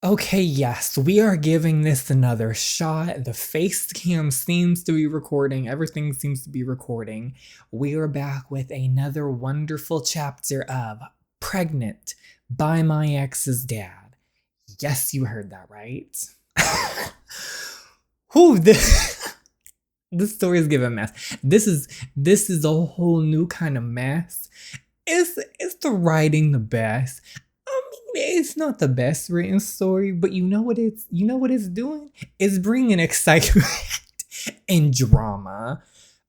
Okay, yes, we are giving this another shot. The face cam seems to be recording. Everything seems to be recording. We are back with another wonderful chapter of Pregnant by My Ex's Dad. Yes, you heard that right. Who this this story is giving mess. This is a whole new kind of mess. Is the writing the best? I mean, it's not the best written story, but you know what it's doing? It's bringing excitement and drama.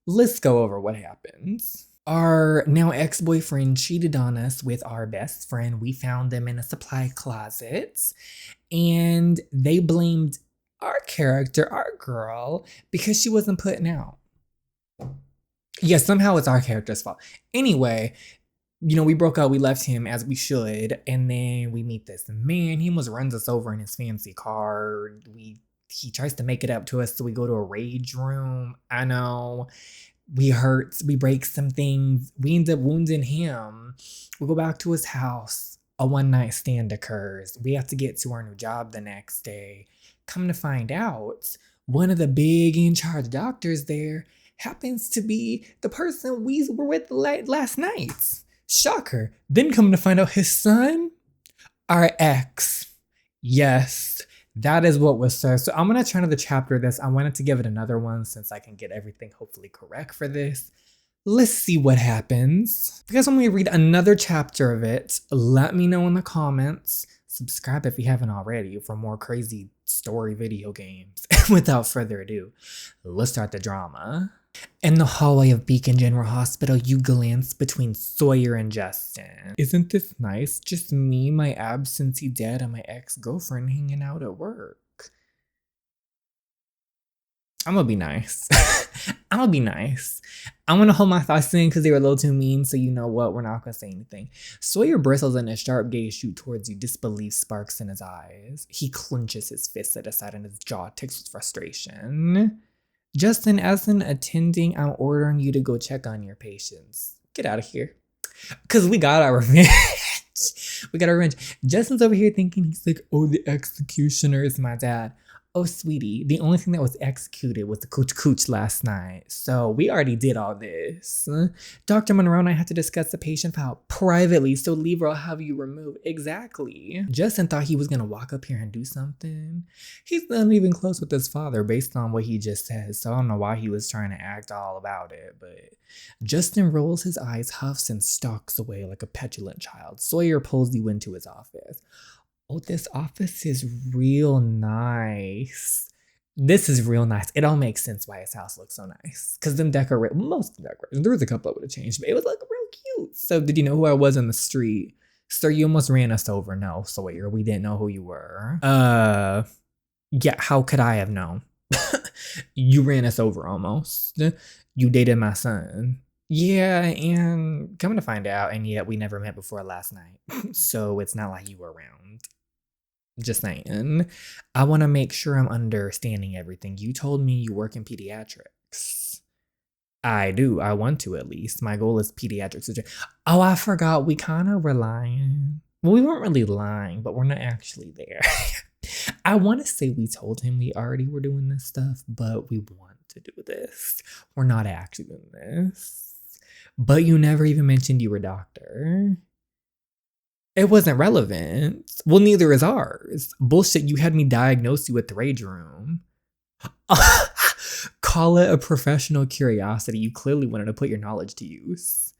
Let's go over what happens. Our now ex-boyfriend cheated on us with our best friend. We found them in a supply closet, and they blamed our character, our girl, because she wasn't putting out. Yeah, somehow it's our character's fault. Anyway, we broke up, we left him as we should, and then we meet this man. He almost runs us over in his fancy car. He tries to make it up to us, so we go to a rage room. I know. We break some things. We end up wounding him. We go back to his house. A one night stand occurs. We have to get to our new job the next day. Come to find out, one of the big in charge doctors there happens to be the person we were with last night. Shocker. Then come to find out his son, our ex. Yes, that is what was said. So I'm going to turn to the chapter of this. I wanted to give it another one since I can get everything hopefully correct for this. Let's see what happens. If you guys want me to read another chapter of it, let me know in the comments. Subscribe if you haven't already for more crazy story video games. Without further ado, let's start the drama. In the hallway of Beacon General Hospital, you glance between Sawyer and Justin. Isn't this nice? Just me, my absentee dad, and my ex-girlfriend hanging out at work. I'm gonna be nice. I'm gonna be nice. I'm gonna hold my thoughts in because they were a little too mean, so you know what? We're not gonna say anything. Sawyer bristles and his sharp gaze shoot towards you. Disbelief sparks in his eyes. He clenches his fists at his side and his jaw ticks with frustration. Justin, as an attending, I'm ordering you to go check on your patients. Get out of here. Because we got our revenge. We got our revenge. Justin's over here thinking he's like, oh, the executioner is my dad. Oh, sweetie, the only thing that was executed was the cooch last night. So we already did all this. Dr. Monroe and I had to discuss the patient file privately, so leave or I'll have you removed. Exactly. Justin thought he was going to walk up here and do something. He's not even close with his father based on what he just said, so I don't know why he was trying to act all about it, but Justin rolls his eyes, huffs, and stalks away like a petulant child. Sawyer pulls you into his office. Oh, this office is real nice. This is real nice. It all makes sense why his house looks so nice. Because most decorations, there was a couple that would have changed, but it was like real cute. So did you know who I was in the street? Sir, you almost ran us over. No, Sawyer, we didn't know who you were. Yeah, how could I have known? You ran us over almost. You dated my son. Yeah, and coming to find out, and yet we never met before last night. So it's not like you were around. Just saying. I want to make sure I'm understanding everything. You told me you work in pediatrics. I do. I want to, at least. My goal is pediatric surgery. Oh, I forgot. We kind of were lying. Well, we weren't really lying, but we're not actually there. I want to say we told him we already were doing this stuff, but we want to do this. We're not actually doing this. But you never even mentioned you were a doctor. It wasn't relevant. Well, neither is ours. Bullshit, you had me diagnose you at the rage room. Call it a professional curiosity. You clearly wanted to put your knowledge to use.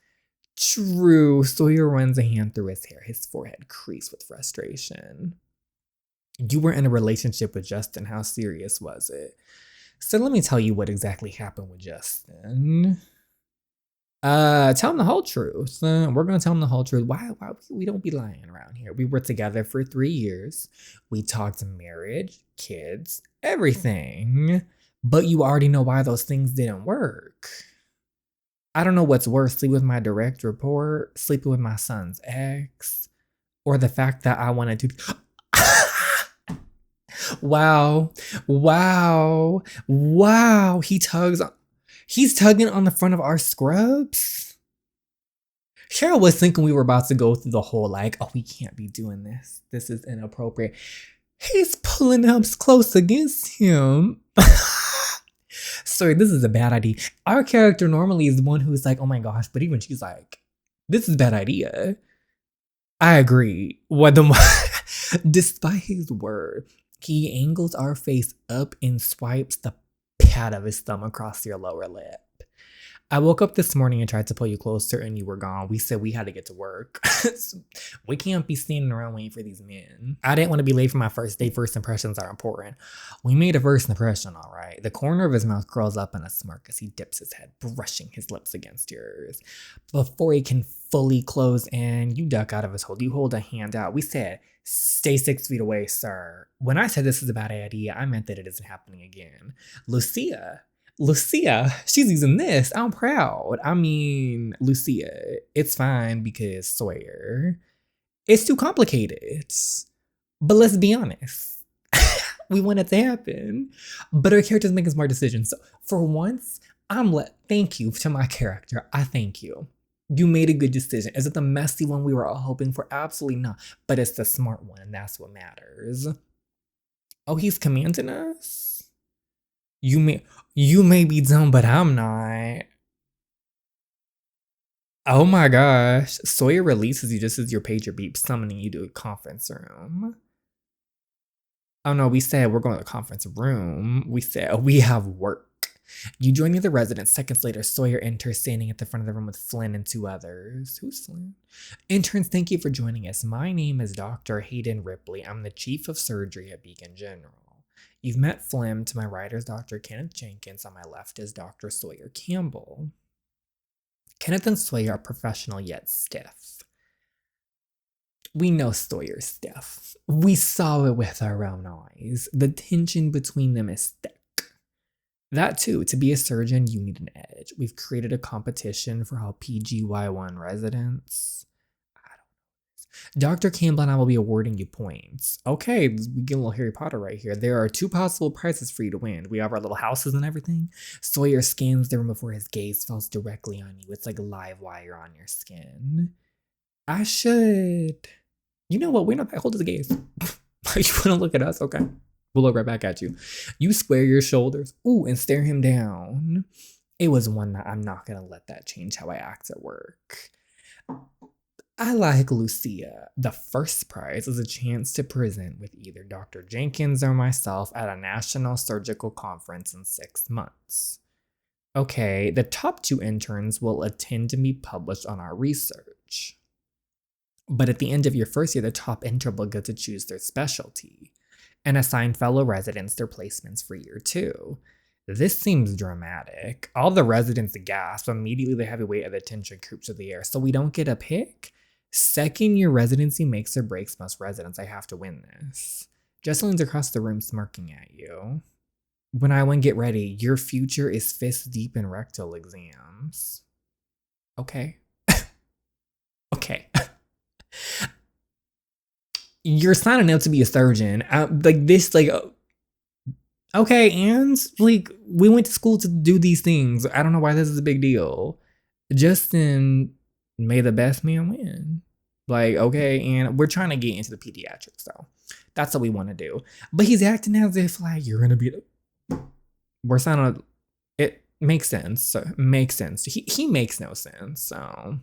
True. Sawyer runs a hand through his hair, his forehead creased with frustration. You were in a relationship with Justin. How serious was it? So let me tell you what exactly happened with Justin. Tell him the whole truth. We're gonna tell him the whole truth. Why we don't be lying around here? We were together for 3 years. We talked marriage, kids, everything. But you already know why those things didn't work. I don't know what's worse, sleeping with my direct report, sleeping with my son's ex, or the fact that I wanted to. Wow. Wow. Wow. He's tugging on the front of our scrubs. Cheryl was thinking we were about to go through the whole like, oh, we can't be doing this. This is inappropriate. He's pulling up close against him. Sorry, this is a bad idea. Our character normally is the one who's like, oh my gosh, but even she's like, this is a bad idea. I agree. What the despite his word, he angles our face up and swipes the pad of his thumb across your lower lip. I woke up this morning and tried to pull you closer and you were gone. We said we had to get to work. We can't be standing around waiting for these men. I didn't want to be late for my first date. First impressions are important. We made a first impression, all right. The corner of his mouth curls up in a smirk as he dips his head, brushing his lips against yours. Before he can fully close in, you duck out of his hold. You hold a hand out. We said, stay 6 feet away, sir. When I said this is a bad idea, I meant that it isn't happening again. Lucia, she's using this. I'm proud. I mean, Lucia, it's fine because Sawyer. It's too complicated. But let's be honest. We want it to happen. But our characters make smart decisions. So for once, thank you to my character. I thank you. You made a good decision. Is it the messy one we were all hoping for? Absolutely not. But it's the smart one, and that's what matters. Oh, he's commanding us? You may be dumb, but I'm not. Oh my gosh. Sawyer releases you just as your pager beeps, summoning you to a conference room. Oh no, we said we're going to the conference room. We said we have work. You join the other residents. Seconds later, Sawyer enters, standing at the front of the room with Flynn and 2 others. Who's Flynn? Interns, thank you for joining us. My name is Dr. Hayden Ripley. I'm the chief of surgery at Beacon General. You've met Flynn. To my right is Dr. Kenneth Jenkins. On my left is Dr. Sawyer Campbell. Kenneth and Sawyer are professional yet stiff. We know Sawyer's stiff. We saw it with our own eyes. The tension between them is thick. That too, to be a surgeon, you need an edge. We've created a competition for how PGY1 residents. Dr. Campbell and I will be awarding you points. Okay, we get a little Harry Potter right here. There are 2 possible prizes for you to win. We have our little houses and everything. Sawyer scans the room before his gaze falls directly on you. It's like a live wire on your skin. I should. You know what? We're not that. Hold the gaze. You want to look at us? Okay. We'll look right back at you. You square your shoulders. Ooh, and stare him down. It was one night. I'm not going to let that change how I act at work. I like Lucia. The first prize is a chance to present with either Dr. Jenkins or myself at a national surgical conference in 6 months. Okay, the top 2 interns will attend to be published on our research. But at the end of your first year, the top intern will get to choose their specialty and assign fellow residents their placements for year 2. This seems dramatic. All the residents gasp. Immediately the heavy weight of the tension creeps through the air. So we don't get a pick? Second year residency makes or breaks most residents. I have to win this. Jess leans across the room smirking at you. When I win, get ready. Your future is fist deep in rectal exams. Okay. Okay. You're signing up to be a surgeon. Okay, and like we went to school to do these things. I don't know why this is a big deal. Justin, may the best man win. Like, okay, and we're trying to get into the pediatrics, so that's what we want to do. But he's acting as if like you're gonna be. We're signing. It makes sense. So, makes sense. He makes no sense. So.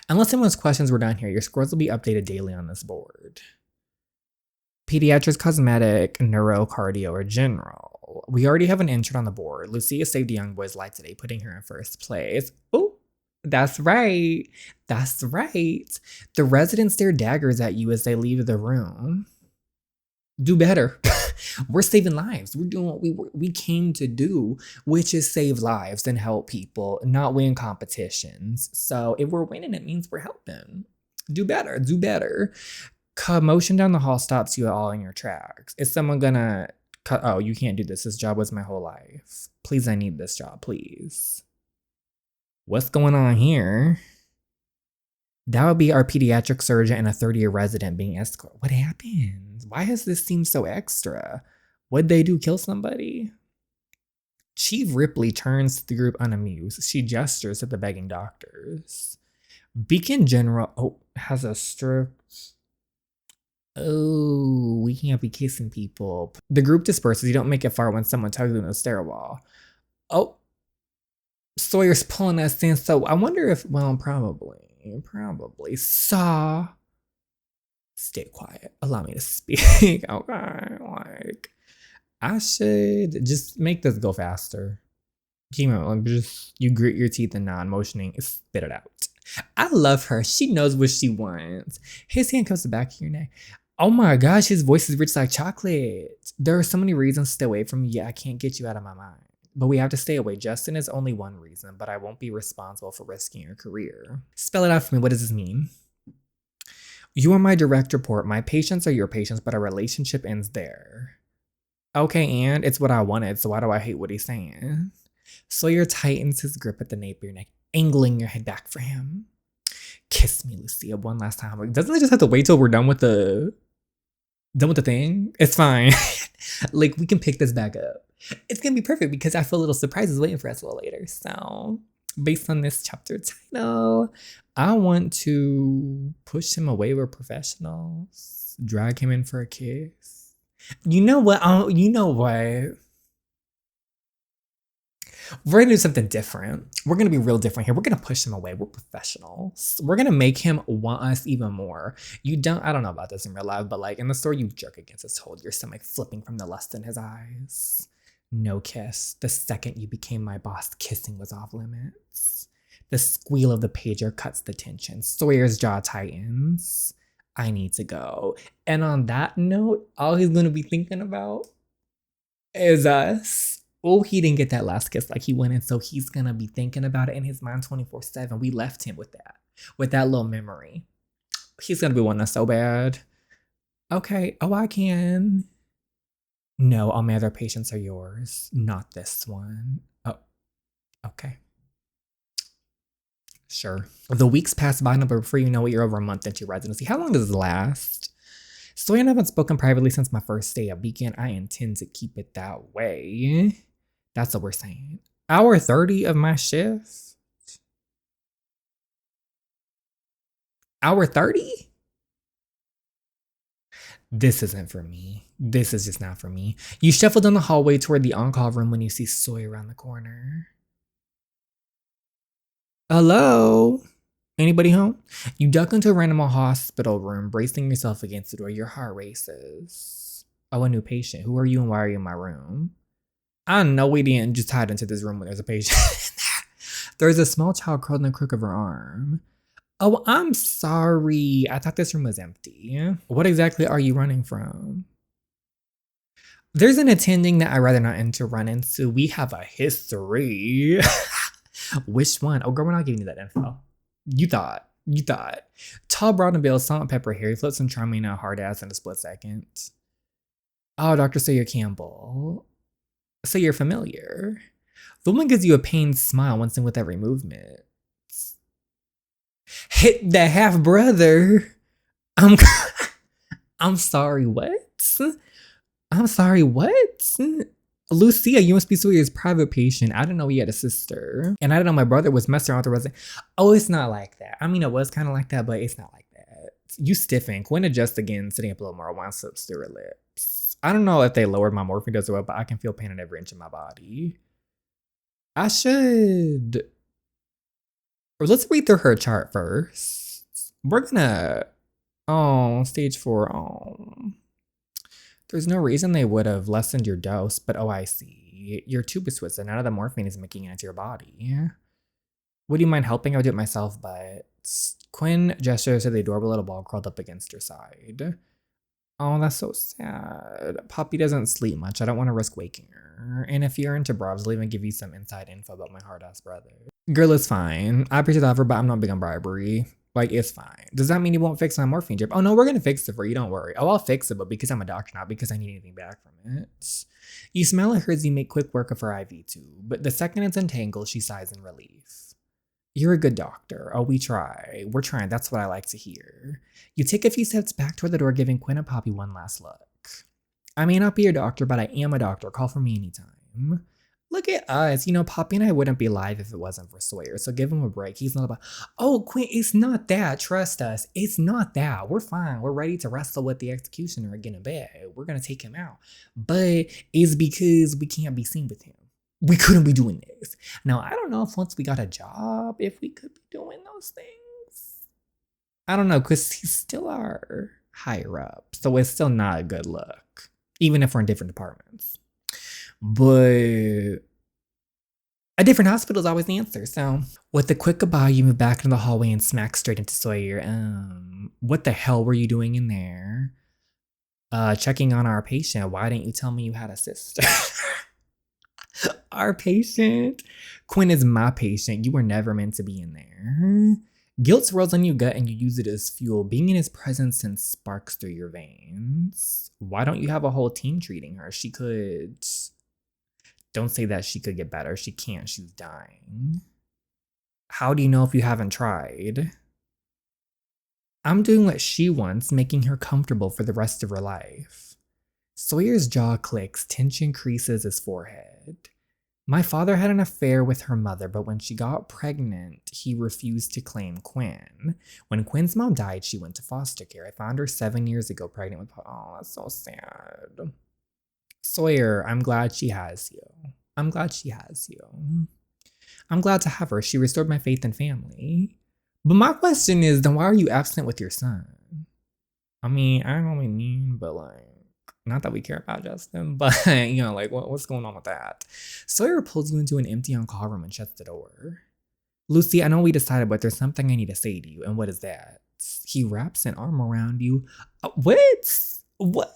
Unless anyone's questions were down here, your scores will be updated daily on this board. Pediatrics, cosmetic, neuro, cardio, or general. We already have an intern on the board. Lucia saved a young boy's life today, putting her in first place. Oh, that's right. That's right. The residents stare daggers at you as they leave the room. Do better. We're saving lives. We're doing what we came to do, which is save lives and help people, not win competitions. So if we're winning, it means we're helping. Do better. Do better. Commotion down the hall stops you all in your tracks. Is someone gonna cut? Oh, you can't do this. This job was my whole life. Please, I need this job, please. What's going on here? That would be our pediatric surgeon and a 30-year resident being escorted. What happened? Why has this seemed so extra? What'd they do? Kill somebody? Chief Ripley turns to the group unamused. She gestures at the begging doctors. Beacon General has a strict Oh, we can't be kissing people. The group disperses. You don't make it far when someone tugs you in the stairwell. Oh, Sawyer's pulling us in. So I wonder if, well, probably. Saw. Stay quiet. Allow me to speak. Okay, like, I should just make this go faster. Just you grit your teeth and non-motioning, spit it out. I love her. She knows what she wants. His hand comes to the back of your neck. Oh my gosh, his voice is rich like chocolate. There are so many reasons to stay away from you. Yeah, I can't get you out of my mind. But we have to stay away. Justin is only one reason, but I won't be responsible for risking your career. Spell it out for me. What does this mean? You are my direct report. My patients are your patients, but our relationship ends there. Okay, and it's what I wanted, so why do I hate what he's saying? Sawyer tightens his grip at the nape of your neck, angling your head back for him. Kiss me, Lucia, one last time. Like, doesn't it just have to wait till we're done with the thing? It's fine. Like, we can pick this back up. It's gonna be perfect because I feel little surprises waiting for us a little later. So, based on this chapter title, I want to push him away with professionals, drag him in for a kiss. You know what? We're gonna do something different. We're gonna be real different here. We're gonna push him away. We're professionals. We're gonna make him want us even more. I don't know about this in real life, but like in the story, you jerk against his hold, your stomach flipping from the lust in his eyes. No kiss. The second you became my boss, kissing was off limits. The squeal of the pager cuts the tension. Sawyer's jaw tightens. I need to go. And on that note, all he's gonna be thinking about is us. Oh, he didn't get that last kiss like he wanted, so he's gonna be thinking about it in his mind 24/7. We left him with that little memory. He's gonna be wanting us so bad. Okay, oh, I can. No, all my other patients are yours, not this one. Oh, okay. Sure. The weeks pass by, but before you know it, you're over a month into residency. How long does this last? Sawyer and I haven't spoken privately since my first day at Beacon. I intend to keep it that way. That's what we're saying. Hour 30 of my shift? Hour 30? This isn't for me. This is just not for me. You shuffle down the hallway toward the on-call room when you see Sawyer around the corner. Hello? Anybody home? You duck into a random hospital room, bracing yourself against the door. Your heart races. Oh, a new patient. Who are you and why are you in my room? I know we didn't just hide into this room when there's a patient in there. There's a small child curled in the crook of her arm. Oh, I'm sorry. I thought this room was empty. What exactly are you running from? There's an attending that I'd rather not run into. We have a history. Which one? Oh, girl, we're not giving you that info. You thought. Tall, broad, and veiled, salt and pepper hair. He flips and charming a hard ass in a split second. Oh, Dr. Sawyer Campbell. So you're familiar. The woman gives you a pained smile once in with every movement. Hit the half brother. I'm sorry, what? I'm sorry, what? Lucia, you must be Sawyer's private patient. I didn't know he had a sister. And I didn't know my brother was messing around with the resident. Oh, it's not like that. I mean, it was kind of like that, but it's not like that. You stiffen. Quinn adjusts again, sitting up a little more. Wine slips through her lips. I don't know if they lowered my morphine dose or what, but I can feel pain in every inch of my body. I should. Or let's read through her chart first. We're gonna. Oh, stage 4. Oh. There's no reason they would have lessened your dose, but oh, I see. Your tube is twisted. None of the morphine is making it into your body. Would you mind helping? I would do it myself, but Quinn gestures to the adorable little ball curled up against her side. Oh, that's so sad. Poppy doesn't sleep much. I don't want to risk waking her. And if you're into bravs, I'll even give you some inside info about my hard-ass brother. Girl, it's fine. I appreciate the offer, but I'm not big on bribery. Like, it's fine. Does that mean you won't fix my morphine drip? Oh, no, we're going to fix it for you. Don't worry. Oh, I'll fix it, but because I'm a doctor, not because I need anything back from it. You smell at her as you make quick work of her IV tube, but the second it's entangled, she sighs in relief. You're a good doctor. Oh, we try. We're trying. That's what I like to hear. You take a few steps back toward the door, giving Quinn and Poppy one last look. I may not be your doctor, but I am a doctor. Call for me anytime. Look at us. You know, Poppy and I wouldn't be live if it wasn't for Sawyer. So give him a break. He's not about, oh, Quinn, it's not that. Trust us. It's not that. We're fine. We're ready to wrestle with the executioner again in bed. We're going to take him out. But it's because we can't be seen with him. We couldn't be doing this. Now, I don't know if once we got a job, if we could be doing those things. I don't know, because he's still our higher up. So it's still not a good look, even if we're in different departments. But a different hospital is always the answer. So with a quick goodbye, you move back into the hallway and smack straight into Sawyer. What the hell were you doing in there? Checking on our patient. Why didn't you tell me you had a sister? Our patient? Quinn is my patient. You were never meant to be in there. Guilt swirls on your gut and you use it as fuel. Being in his presence sends sparks through your veins. Why don't you have a whole team treating her? She could... Don't say that she could get better. She can't. She's dying. How do you know if you haven't tried? I'm doing what she wants, making her comfortable for the rest of her life. Sawyer's jaw clicks, tension creases his forehead. My father had an affair with her mother, but when she got pregnant, he refused to claim Quinn. When Quinn's mom died, she went to foster care. I found her 7 years ago, pregnant with... Oh, that's so sad. Sawyer, I'm glad she has you. I'm glad she has you. I'm glad to have her. She restored my faith in family. But my question is, then why are you absent with your son? I mean, I don't know what I mean, but like, not that we care about Justin, but you know, like what's going on with that? Sawyer pulls you into an empty on-call room and shuts the door. Lucy, I know we decided, but there's something I need to say to you. And what is that? He wraps an arm around you. What? What?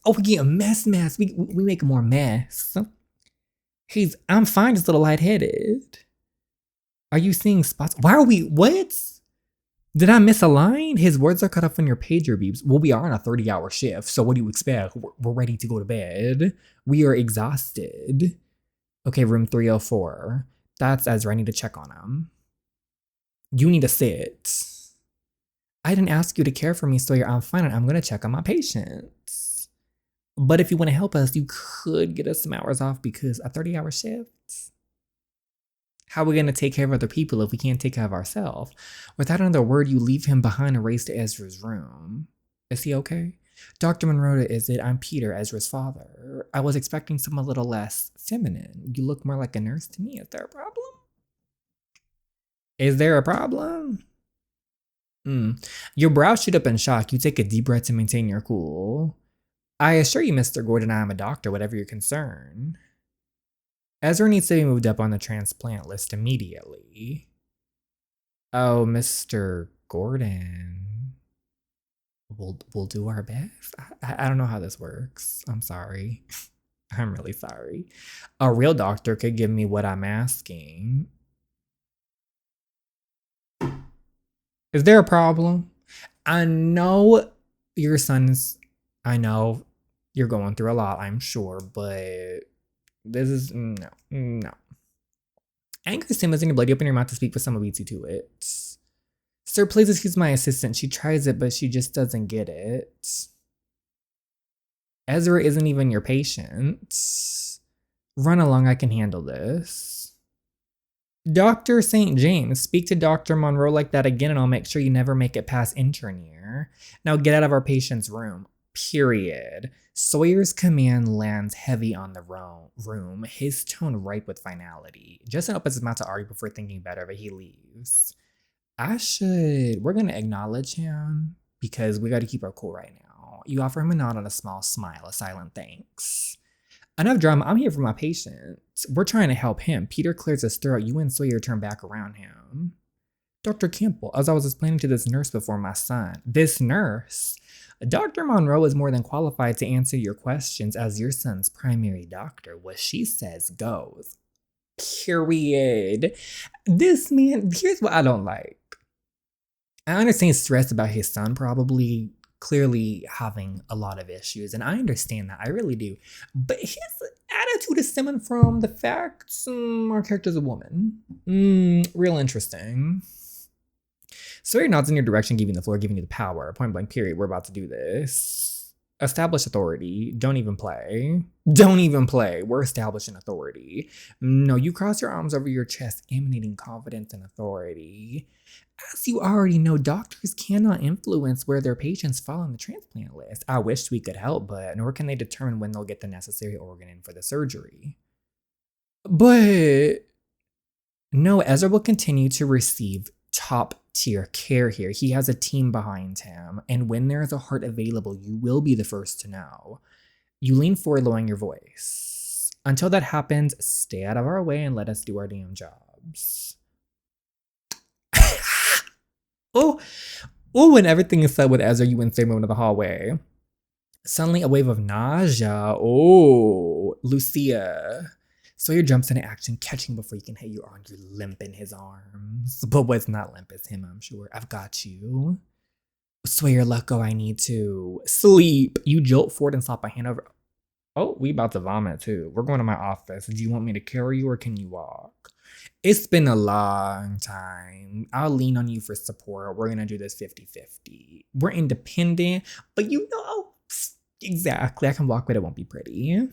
Oh, we get a mess. We make more mess. I'm fine, just a little lightheaded. Are you seeing spots? Why are we, what? Did I miss a line? His words are cut off on your pager beeps. Well, we are on a 30-hour shift, so what do you expect? We're ready to go to bed. We are exhausted. Okay, room 304. That's Ezra. I need to check on him. You need to sit. I didn't ask you to care for me, Sawyer. I'm fine. I'm going to check on my patients. But if you want to help us, you could get us some hours off because a 30-hour shift? How are we going to take care of other people if we can't take care of ourselves? Without another word, you leave him behind and race to Ezra's room. Is he okay? Dr. Monroe, is it? I'm Peter, Ezra's father. I was expecting someone a little less feminine. You look more like a nurse to me. Is there a problem? Is there a problem? Your brows shoot up in shock. You take a deep breath to maintain your cool. I assure you, Mr. Gordon, I am a doctor, whatever your concern. Ezra needs to be moved up on the transplant list immediately. Oh, Mr. Gordon. We'll do our best. I don't know how this works. I'm sorry. I'm really sorry. A real doctor could give me what I'm asking. Is there a problem? I know your son's... I know you're going through a lot, I'm sure, but... This is, no. Anger simmers in your blood. You open your mouth to speak, but someone beats you to it. Sir, please excuse my assistant. She tries it, but she just doesn't get it. Ezra isn't even your patient. Run along, I can handle this. Dr. St. James, speak to Dr. Monroe like that again and I'll make sure you never make it past intern year. Now get out of our patient's room. Period. Sawyer's command lands heavy on the room, his tone ripe with finality. Justin opens his mouth to argue before thinking better, but he leaves. We're gonna acknowledge him because we gotta keep our cool right now. You offer him a nod and a small smile, a silent thanks. Enough drama, I'm here for my patient. We're trying to help him. Peter clears his throat, you and Sawyer turn back around him. Dr. Campbell, as I was explaining to this nurse before my son. This nurse? Dr. Monroe is more than qualified to answer your questions as your son's primary doctor. What she says goes. Period. This man, here's what I don't like. I understand stress about his son probably clearly having a lot of issues, and I understand that. I really do. But his attitude is stemming from the fact our character's a woman. Real interesting. Sawyer nods in your direction, giving the floor, giving you the power. Point blank period. We're about to do this. Establish authority. Don't even play. Don't even play. We're establishing authority. No, you cross your arms over your chest, emanating confidence and authority. As you already know, doctors cannot influence where their patients fall on the transplant list. I wish we could help, but nor can they determine when they'll get the necessary organ in for the surgery. But no, Ezra will continue to receive top tier care here. He has a team behind him, and when there is a heart available, you will be the first to know. You lean forward, lowering your voice. Until that happens, stay out of our way and let us do our damn jobs. Oh, when everything is said with Ezra, you and Sam move into the hallway. Suddenly, a wave of nausea. Oh, Lucia. Sawyer jumps into action, catching before you can hit your arm. You're limp in his arms. But what's not limp is him, I'm sure. I've got you. Sawyer, let go. I need to sleep. You jolt forward and slap a hand over. Oh, we about to vomit too. We're going to my office. Do you want me to carry you or can you walk? It's been a long time. I'll lean on you for support. We're going to do this 50-50. We're independent, but you know, exactly. I can walk, but it won't be pretty.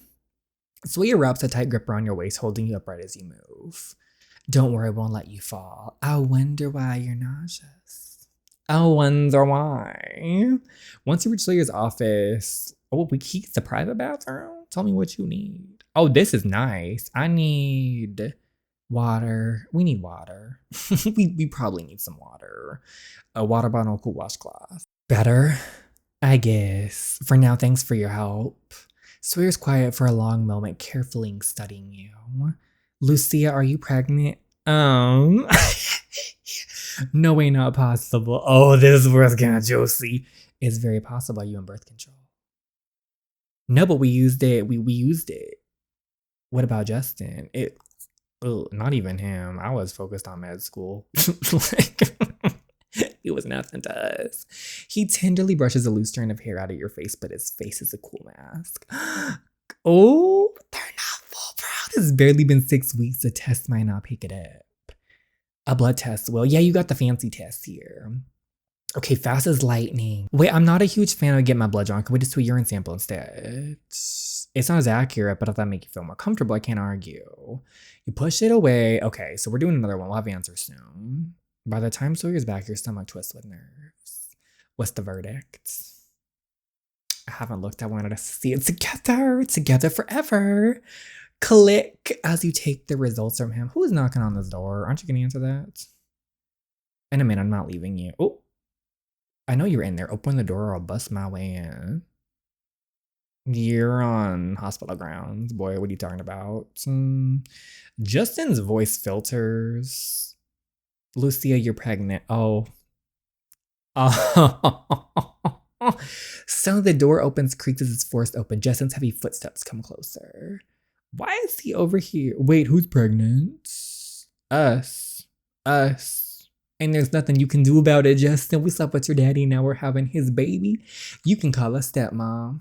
Sawyer wraps a tight grip around your waist, holding you upright as you move. Don't worry, I won't let you fall. I wonder why you're nauseous. I wonder why. Once you reach Sawyer's office, he gets the private bathroom? Tell me what you need. Oh, this is nice. I need water. We need water. we probably need some water. A water bottle, cool washcloth. Better, I guess. For now, thanks for your help. Sawyer's quiet for a long moment, carefully studying you. Lucia, are you pregnant? No way, not possible. Oh, this was kind of juicy. It's very possible. Are you in birth control? No, but we used it. We used it. What about Justin? Not even him. I was focused on med school. It was nothing to us. He tenderly brushes a loose strand of hair out of your face, but his face is a cool mask. Oh, they're not full brown. It's barely been 6 weeks. The test might not pick it up. A blood test. Well, yeah, you got the fancy test here. Okay, fast as lightning. Wait, I'm not a huge fan of getting my blood drawn. Can we just do a urine sample instead? It's not as accurate, but if that makes you feel more comfortable, I can't argue. You push it away. Okay, so we're doing another one. We'll have answers soon. By the time Sawyer's back, your stomach twists with nerves. What's the verdict? I haven't looked. I wanted us to see it together forever. Click as you take the results from him. Who is knocking on this door? Aren't you going to answer that? In a minute, I'm not leaving you. Oh, I know you're in there. Open the door or I'll bust my way in. You're on hospital grounds. Boy, what are you talking about? Justin's voice filters. Lucia, you're pregnant. Oh. So the door opens, creaks as it's forced open. Justin's heavy footsteps come closer. Why is he over here? Wait, who's pregnant? Us. And there's nothing you can do about it, Justin. We slept with your daddy, now we're having his baby. You can call us stepmom.